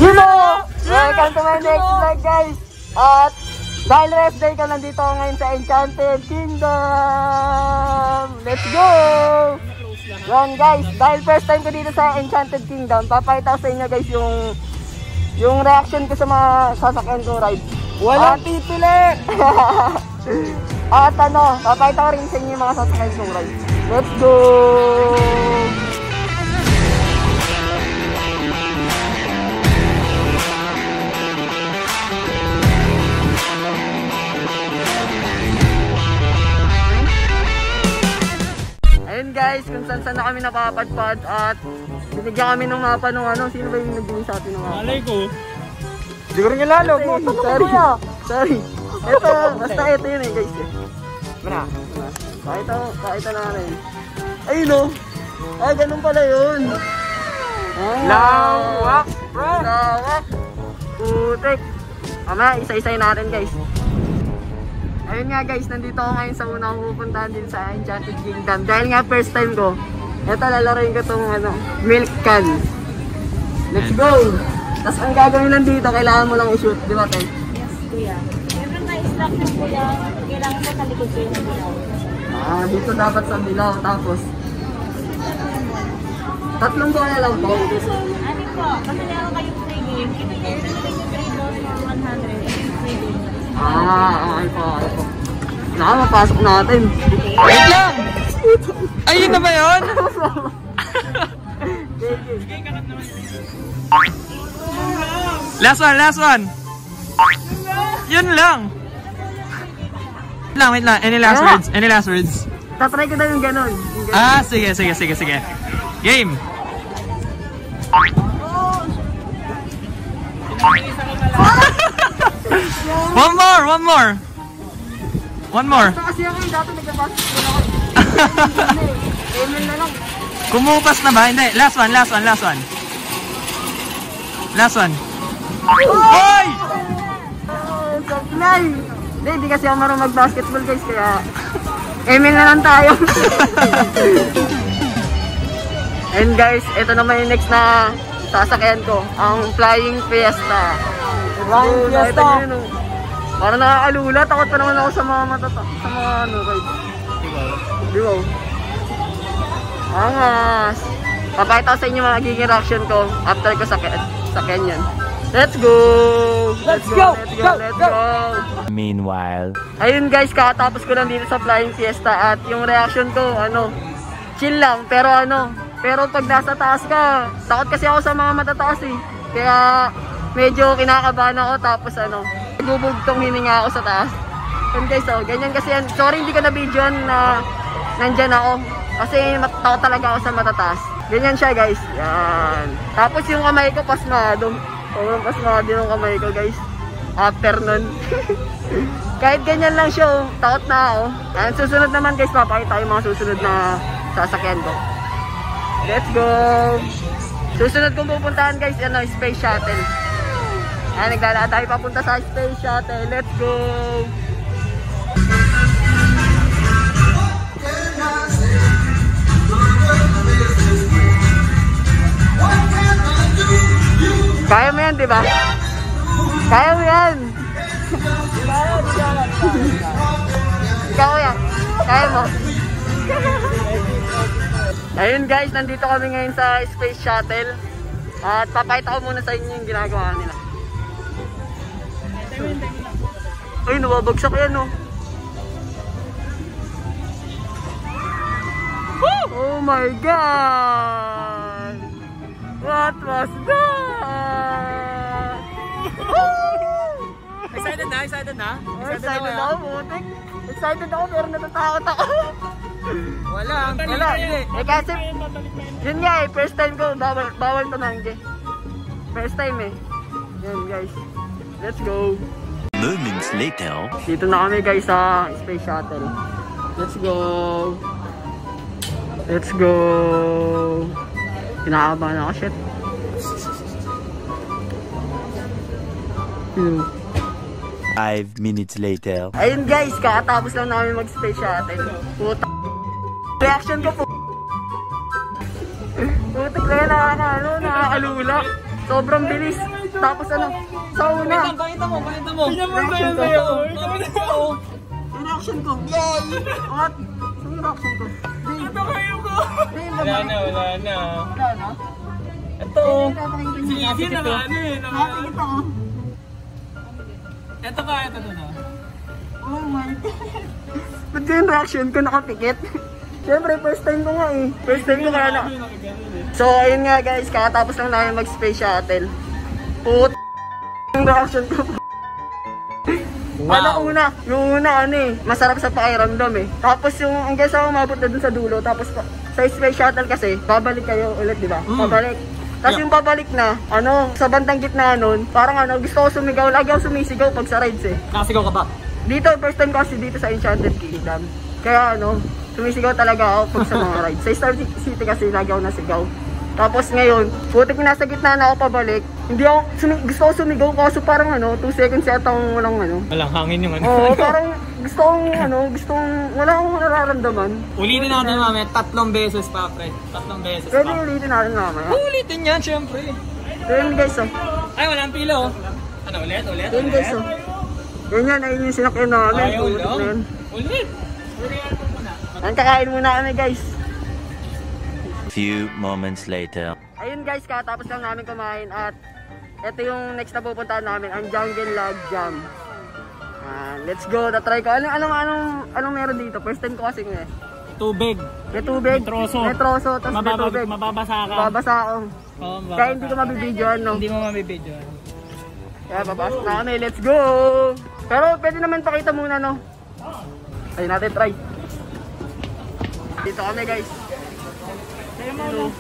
Welcome to my next vlog, guys. At dahil rest day ko, nandito ako ngayon sa Enchanted Kingdom. Let's go! Yan guys, dahil first time ko dito sa Enchanted Kingdom, papakita ko sa inyo guys yung reaction ko sa mga sasakyan kong ride. Walang titulo! At papakita ko rin sa inyo yung mga sasakyan kong ride. Let's go! Ayun guys, kung saan na kami napapadpad at binigyan kami ng mapa nung sino ba yung nagbigay sa atin ng mapa? Malay ko. Hindi ko rin nilalo. Sorry. Basta ito yun guys. Muna. Pakita namin. Ayun o. Ay, ganun pala yun. Lawak, bro. Lawak. Putik. Ama, isa-isay natin guys. Ayun nga guys, nandito ako ngayon sa unang pupuntahan din sa Enchanted Kingdom. Dahil nga first time ko, eto lalaroin ko itong milk can. Let's go! Tapos ang gagawin lang dito, kailangan mo lang i-shoot, di ba Tay? Yes, kuya. Meron na instruction kuya, kailangan mo sa likod kayo ng bilaw. Dito dapat sa bilaw, tapos tatlong bola lang po. Ano po, kasi meron kayong free game, ibigay na rin yung 3 balls for 100 and free game. Okay po. Mapasok natin. Wait lang! Ayun na ba yun? Last one. Yun lang. Wait lang. Any last words? Tatry ko na yung ganon. Sige. Game. One more. Kasi ako yung dati nagpapasok ko na ako. Amen na lang. Kumupas na ba? Hindi. Last one. Hoy! Saklay! Hindi kasi ako marunong mag-basketball guys, kaya amen na lang tayo. And guys, ito naman yung next na sasakyan ko, ang Flying Fiesta. Flying Fiesta! Parang nakakalula, takot pa naman ako sa mga ride. Dibaw. Angas! Papakita ko sa inyo mga magiging reaction ko after ko sakyan yan. Let's go! Let's go! Meanwhile, ayun guys, kakatapos ko lang dito sa Flying Fiesta at yung reaction ko, chill lang, pero pag nasa taas ka, takot kasi ako sa mga matataas eh. Kaya medyo kinakabahan ako, tapos nagbubugtong hininga ako sa taas. And guys, ganyan kasi yan. Sorry hindi ko na videoan na nandyan ako. Kasi takot talaga ako sa matataas. Ganyan siya guys. Yan. Tapos yung kamay ko pasmado. Pasmado yung kamay ko guys. After nun. Kahit ganyan lang siya, takot na ako. And susunod naman guys, papakita yung mga susunod na sasakyan ko. Let's go! Susunod kong pupuntahan guys, Space Shuttle. Naglalakad tayo papunta sa Space Shuttle. Let's go! Kaya mo yan, diba? Kaya mo yan! Ikaw yan! Kaya mo! Ayun guys, nandito kami ngayon sa Space Shuttle. At papakita ko muna sa inyo yung ginagawa nila. Ay, nababagsak yan Oh my God! What was that? Excited na? Excited ako, butik. Excited ako pero natatakot ako. Wala. Kasi, yun nga first time ko, bawal tumanggi. First time Yan guys. Let's go. moments later. Dito na kami guys sa Space Shuttle. Let's go. Kinakabahan ako, shit. 5 minutes later. Ayun guys, kakatapos lang namin mag-Space Shuttle. Puta. Reaction ko po. Putik na nakakalula. Sobrang bilis. Tapos ano, sa una. Pakita mo. Reaction ko. Yung reaction ko. What? Yung reaction ko. Ito kayo ko. Wala na. Wala na. Ito. Sisi na nga ano eh. Nakapikit ako. Ito ka, ito na. Oh my God. Ba't yung reaction ko nakapikit? Siyempre, first time ko nga eh. First time ko kaya na. So, ayun nga guys, kakatapos lang namin mag-space shuttle. Yung reaction ko. Wow. Yung una ano eh, masarap sa pakiramdam eh. Tapos yung hanggang sa umabot na dun sa dulo, tapos sa space shuttle kasi, babalik kayo ulit, di ba? Babalik. Tapos yung babalik na, ano, sa bandang gitna nun, parang ano, gusto ko sumigaw, lagi ako sumisigaw pag sa rides eh. Nakasigaw ka ba? Dito, first time kasi dito sa Enchanted Kingdom. Kaya ano, sumisigaw talaga ako pag sa mga rides. Sa Star City kasi lagi ako nasigaw. Tapos ngayon, putik nasa gitna na ako pabalik. Hindi ako, gusto ko sumigaw kaso parang ano, 2 seconds yata akong walang ano. Walang hangin yung ano. Oo, parang gusto kong, wala akong nararamdaman. Ulitin natin mamaya, 3 beses pa, pre. 3 beses pa. Pwede ulitin natin mamaya. Ulitin yan, syempre. Yun guys, oh. Ay, walang pilo. Ano, ulit? Yun guys, oh. Yun, ayun yung sinakyan namin. Ayaw Putik na yun. lang. Ulit. Ang kakain muna kami guys. Few moments later. Ayun guys, katapos lang namin kumain at ito yung next na pupuntahan namin, ang Jungle Log Jam. Let's go, na-try ko. Anong meron dito? First time ko kasi eh. Tubig. May tubig. May troso, tapos may tubig. Mababasa ka. Babasa ako. Oo, mababasa. Kaya hindi ko mabibidyoan, no? Hindi mo mabibidyoan. Kaya babasa na kami, let's go! Pero pwede naman pakita muna, no? Ayun natin, try. Dito kami guys. Ito,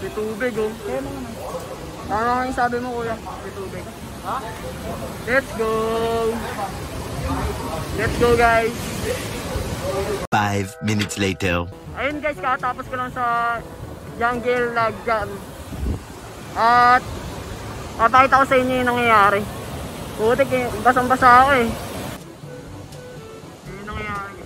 may tubig oh. Tama yung sabi mo kuya, may tubig. Let's go! Let's go guys! 5 minutes later. Ayun guys, katapos ko lang sa Jungle Log Jam. At papakita ko sa inyo yung nangyayari. Putik eh, basang-basa ako eh. Yung nangyayari.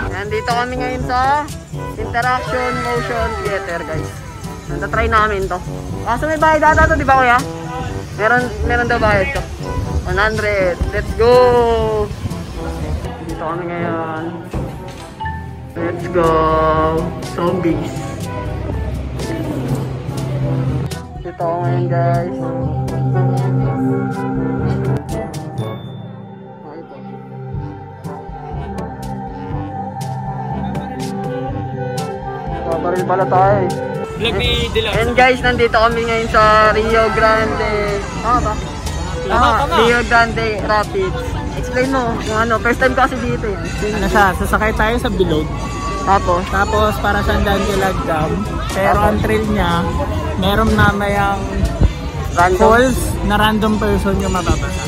Nandito kami ngayon sa Interaction Motion Theater guys. Nanda-try namin to. Kaso may bayad ata to, di ba kuya? Meron daw bayad to. 100. Let's go! Dito kami ngayon. Let's go! Zombies. Dito ako ngayon guys. Babaril pala tayo eh. Vlog ni Dilaw. And guys, nandito kami ngayon sa Rio Grande. Tama ba? Tama. Rio Grande Rapids. Explain mo kung ano. First time ko kasi dito eh. Ano siya, sasakay tayo sa bilog. Tapos para sa Jungle Log Jam. Pero ang thrill niya, meron namayang Random. calls na random person yung mababasa.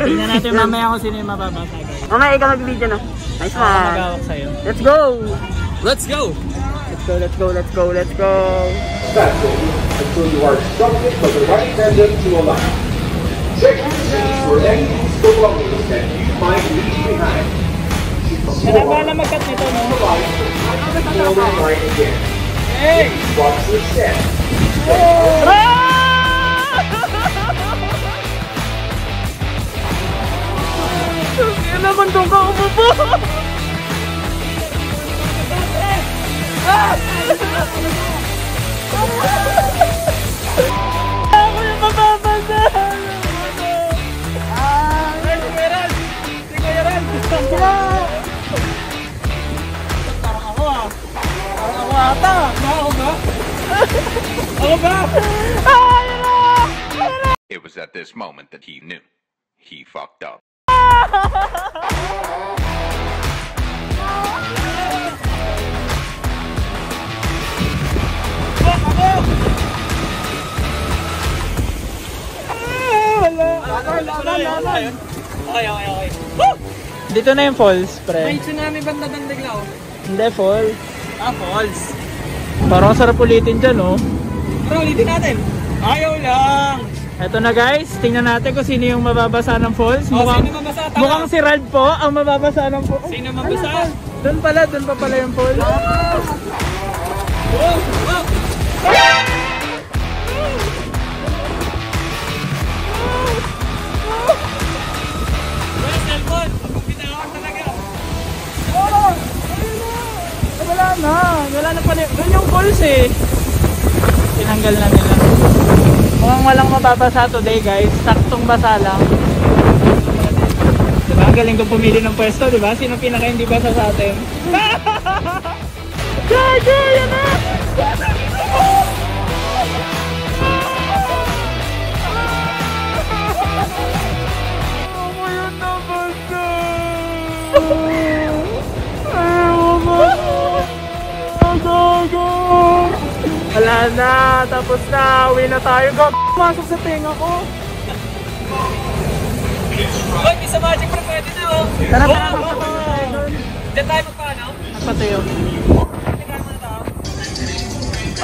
Tingnan natin mamaya kung sino yung mababasa guys. Mamaya ikaw mag-video na. Nice one. Magawak sa'yo. Let's go! Let's go! Let's go, let's go, let's go! Until you are instructed by the right attendant to allow. Check your seat for any belongings that you might leave behind. Kaya ba magkat nito, no? Forward right again. Hey! Watch your step. Kaya naman doon ka umupo! Ako yung mababasa! Parang ako ah! Parang ako ata! Ako ba? Ako ba? It was at this moment that he knew. He fucked up. Okay. Dito na yung falls, pre. May tsunami banda dandag lang. Hindi, falls. Falls. Parang sarap ulitin dyan, oh. Bro, ulitin natin. Ayaw lang. Eto na guys, tingnan natin kung sino yung mababasa ng falls. Mukhang, sino mabasa? mukhang si Rad po ang mababasa ng falls. Sino mabasa? Doon pa pala yung falls. Wala na pala. Doon yung falls eh. Tinanggal na nila. Mukhang walang mababasa today guys. Saktong basa lang. Diba? Galing kong pumili ng pwesto, diba? Sino pinaka hindi basa sa atin? Gago! Yan na! Wala na, tapos na, uwi na tayo. Masok sa tenga ko. Hoy, isa magic pro pwede na oh. Tara. Diyan tayo magpaano? Patayo.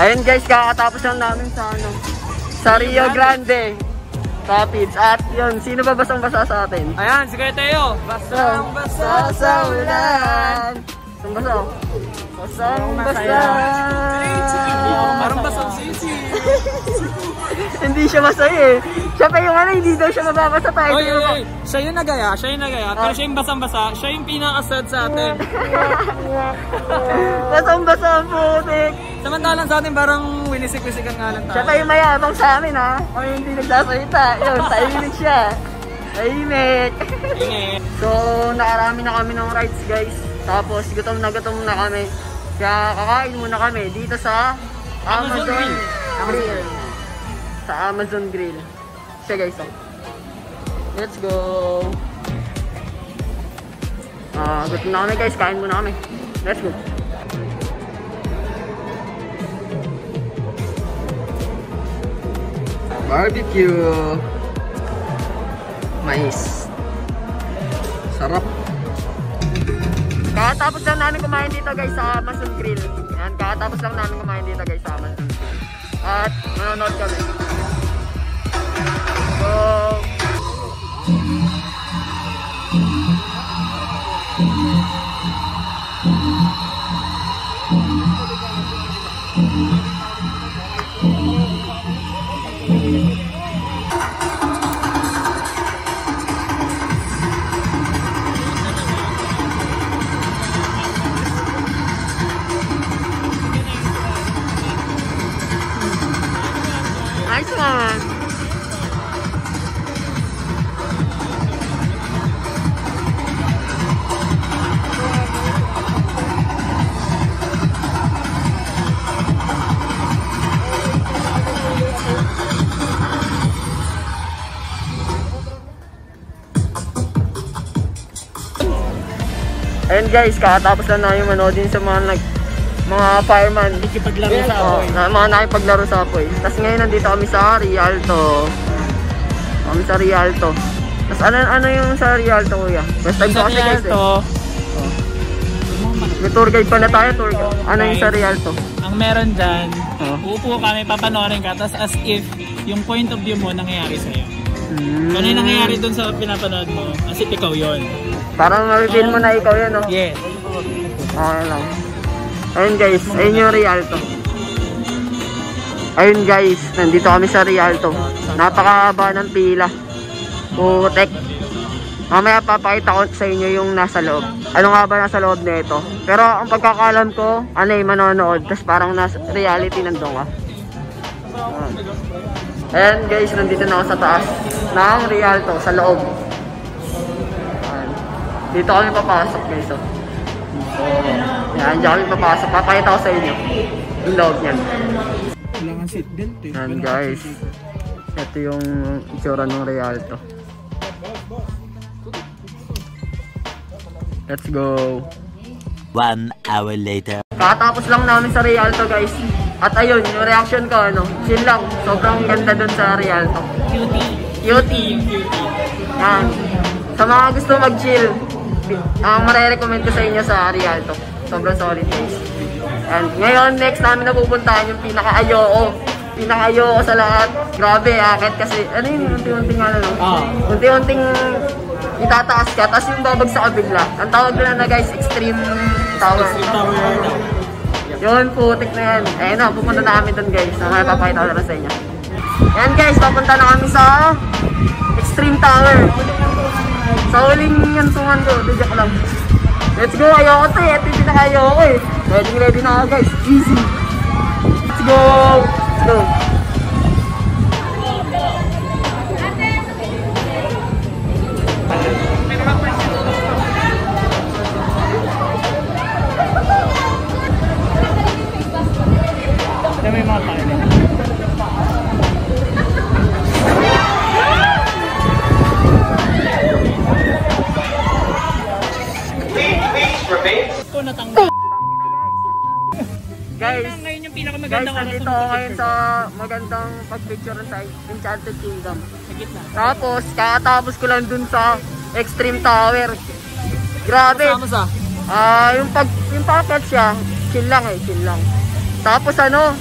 Ayun guys, kakatapos lang namin sa sa Rio Grande Rapids. At yun, sino ba basang-basa sa atin? Ayan, si Kuya Teo. Basang-basa sa ulan. Basang-basa. Basang-basa. Parang basang sisi. Hindi siya masaya eh. Siya pa yung hindi daw siya mababasa tayo. Oy. Siya yung nagaya. Pero siya yung basang-basa. Siya yung pinaka-sad sa atin. Basang-basa ang putik. Samantalang sa atin parang winisik-wisikan nga lang tayo. Siya pa yung mayabang sa amin ha. O hindi nagsasalita. Yun, tahimik siya. Tahimik. So, nakarami na kami ng rides guys. Tapos, gutom na kami. Kaya kakain muna kami dito sa Amazon Grill. Sa Amazon Grill. Siya guys. Let's go. Gutom na kami guys. Kain muna kami. Let's go. Barbecue. Mais. Sarap. Kakatapos lang namin kumain dito guys sa Amazon Grill. Yan, kakatapos lang namin kumain dito guys sa Amazon Grill. At manonood kami. So, nice one. Ayun guys, kakatapos lang namin manood din sa mga fireman. Nakipaglaro sa apoy. Mga nakipaglaro sa apoy. Tapos ngayon nandito kami sa Rialto. Tapos ano yung sa Rialto kuya? First time Sa kasi guys eh. Rialto, May tour guide pa na tayo, tour guide. Ano yung sa Rialto? ang meron dyan, uupo kami, papanoorin ka, tapos as if yung point of view mo nangyayari sa'yo. Kung ano yung nangyayari dun sa pinapanood mo, as if ikaw yun. Parang ma-feel mo na ikaw yun, no? Yes. Okay lang. Ayun guys, ayun yung Rialto. Ayun guys, nandito kami sa Rialto. Napakahaba ng pila. Putek. Mamaya papakita ko sa inyo yung nasa loob. Ano nga ba nasa loob nito? Pero ang pagkakalam ko, manonood. Tapos parang nasa reality nandun ka. Ayan guys, nandito na ako sa taas ng Rialto, sa loob. Ayan. Dito kami papasok guys. Yan, dyan kami papasok. Papakita ko sa inyo yung loob niyan. Kailangan seatbelt eh. Yan guys. Ito yung itsura ng Rialto. Let's go. 1 hour later. Kakatapos lang namin sa Rialto guys. At ayun, yung reaction ko, ano, chill lang. Sobrang ganda dun sa Rialto. Cutie. Yan. Sa mga gusto mag-chill, ang marirecommend ko sa inyo sa Rialto. Sobrang solid guys. And ngayon, next namin napupuntahan yung pinaka-ayoko sa lahat. Grabe, akit kasi, ano yun, unti-unting ano, unti-unting itataas ka, tapos yung babagsak ka bigla. Ang tawag nila na guys, Extreme Tower. Yun, putik na yan. Ayun na, pupunta na kami dun guys. Na mapapakita ko na sa inyo. Yan guys, papunta na kami sa Extreme Tower. Sa huling yantungan ko, dijak lang. Let's go, ayoko to eh. Ito yung pinaka-ayoko eh. Ready na ako guys. Easy. Let's go. Let's go. May mga tayo. Guys, ngayon yung pinakamagandang nandito ako ngayon sa magandang pagpicture sa Enchanted Kingdom. Sa gitna. Tapos, kakatapos ko lang dun sa Extreme Tower. Grabe. Yung packet siya, chill lang. Tapos ano,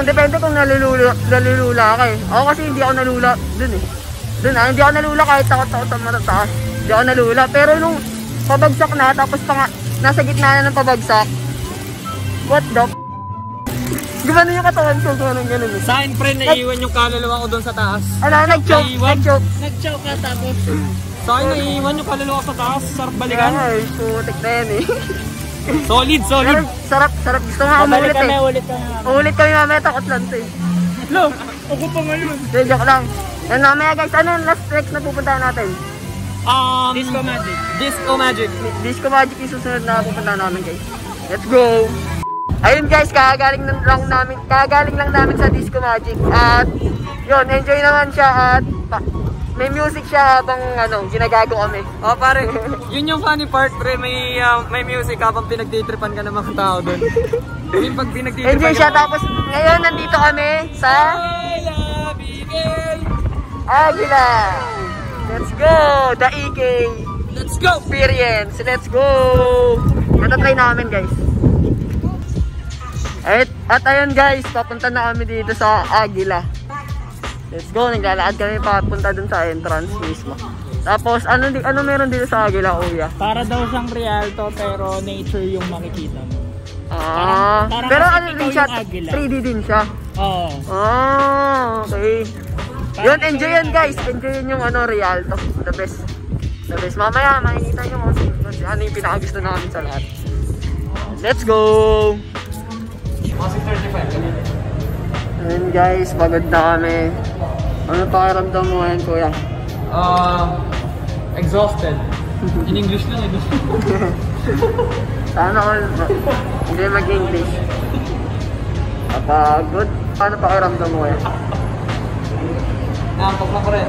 depende kung nalulula ka eh. Ako kasi hindi ako nalula dun eh. Hindi ako nalula kahit takot-takot sa matataas. Hindi ako nalula. Pero nung pabagsak na, tapos nasa gitna na ng pabagsak, what the f***? Gumano yung katawan ko, ganun eh. Sa akin, pre, naiiwan yung kaluluwa ko doon sa taas. Ano, nag-choke. Nag-choke ka tapos. Sa akin, naiiwan yung kaluluwa ko sa taas. Sarap balikan. Ay, putik na yan eh. Solid. Pero sarap. Gusto nga umulit eh. Ulit kami mamaya, takot lang to eh. Lo, ako pa ngayon. Joke lang. Yan mamaya guys, ano last next na pupuntahan natin? Disco Magic yung susunod na pupuntahan namin guys. Let's go! Ayun guys, kagaling lang namin sa Disco Magic. At yun, enjoy naman siya at may music siya habang ginagago kami. Oh pare, yun yung funny part pre, may music habang pinagtitripan ka ng mga tao doon. Yung pag pinagtitripan enjoy siya, tapos ngayon nandito kami sa Aguila. Let's go! The EK. Let's go! Experience. Let's go! Natatry namin guys. At ayun guys, papunta na kami dito sa Aguila. Let's go, naglalakad kami papunta dun sa entrance mismo. Tapos, ano meron dito sa Aguila, kuya? Para daw siyang Rialto, pero nature yung makikita mo. Parang pero ano din siya, 3D din siya. Oo. Okay. Yun, enjoy yan guys. Enjoy yun yung Rialto. The best. Mamaya, makikita nyo ano yung pinakagusto namin sa lahat. Let's go! Ayun guys, pagod na kami. Ano pakiramdam mo ngayon, kuya? Exhausted. In English lang, Sana all, hindi mag-English. Napagod. Ano pakiramdam mo ngayon? Pag ko rin.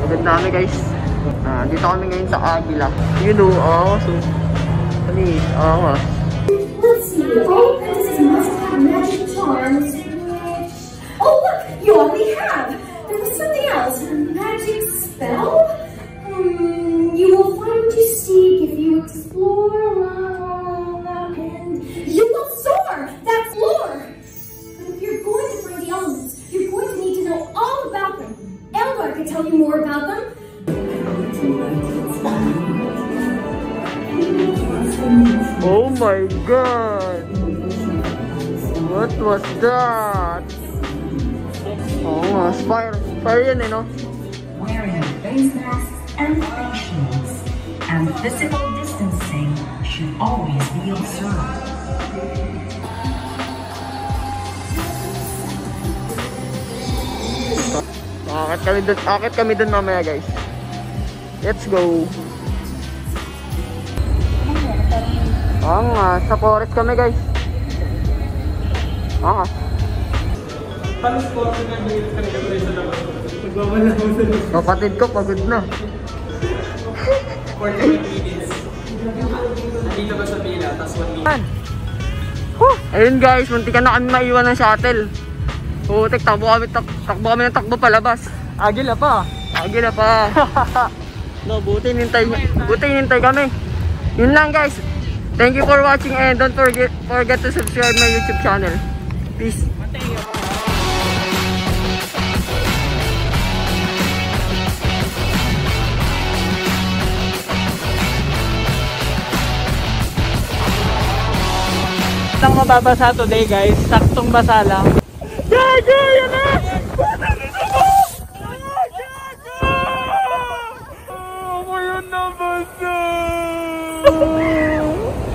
Pagod na kami guys. Dito kami ngayon sa Aguila. You know, so let's see. All princesses must have magic charms. Oh, look! You already have! There was something else. A magic spell? You will find what you seek if you explore and you will soar! That's lore! But if you're going to find the elements, you're going to need to know all about them. Elgar can tell you more about them. Oh my god! What was that? Fire yan eh, no? Wearing face masks and face shields, and physical distancing should always be observed. Akit kami dun mamaya guys. Let's go! Sa forest kami guys. Kapatid ko pagod na. 48 minutes. Dito ba sa pila, tapos 1 minute. Ayun guys, muntikan na kami maiwan ng shuttle. Putik, takbo kami ng takbo palabas. Agila pa. Agila pa. No, buti nintay kami. Yun lang guys. Thank you for watching and don't forget to subscribe my YouTube channel. Peace. Ang mababasa today guys, saktong basa lang. Gago, yan na!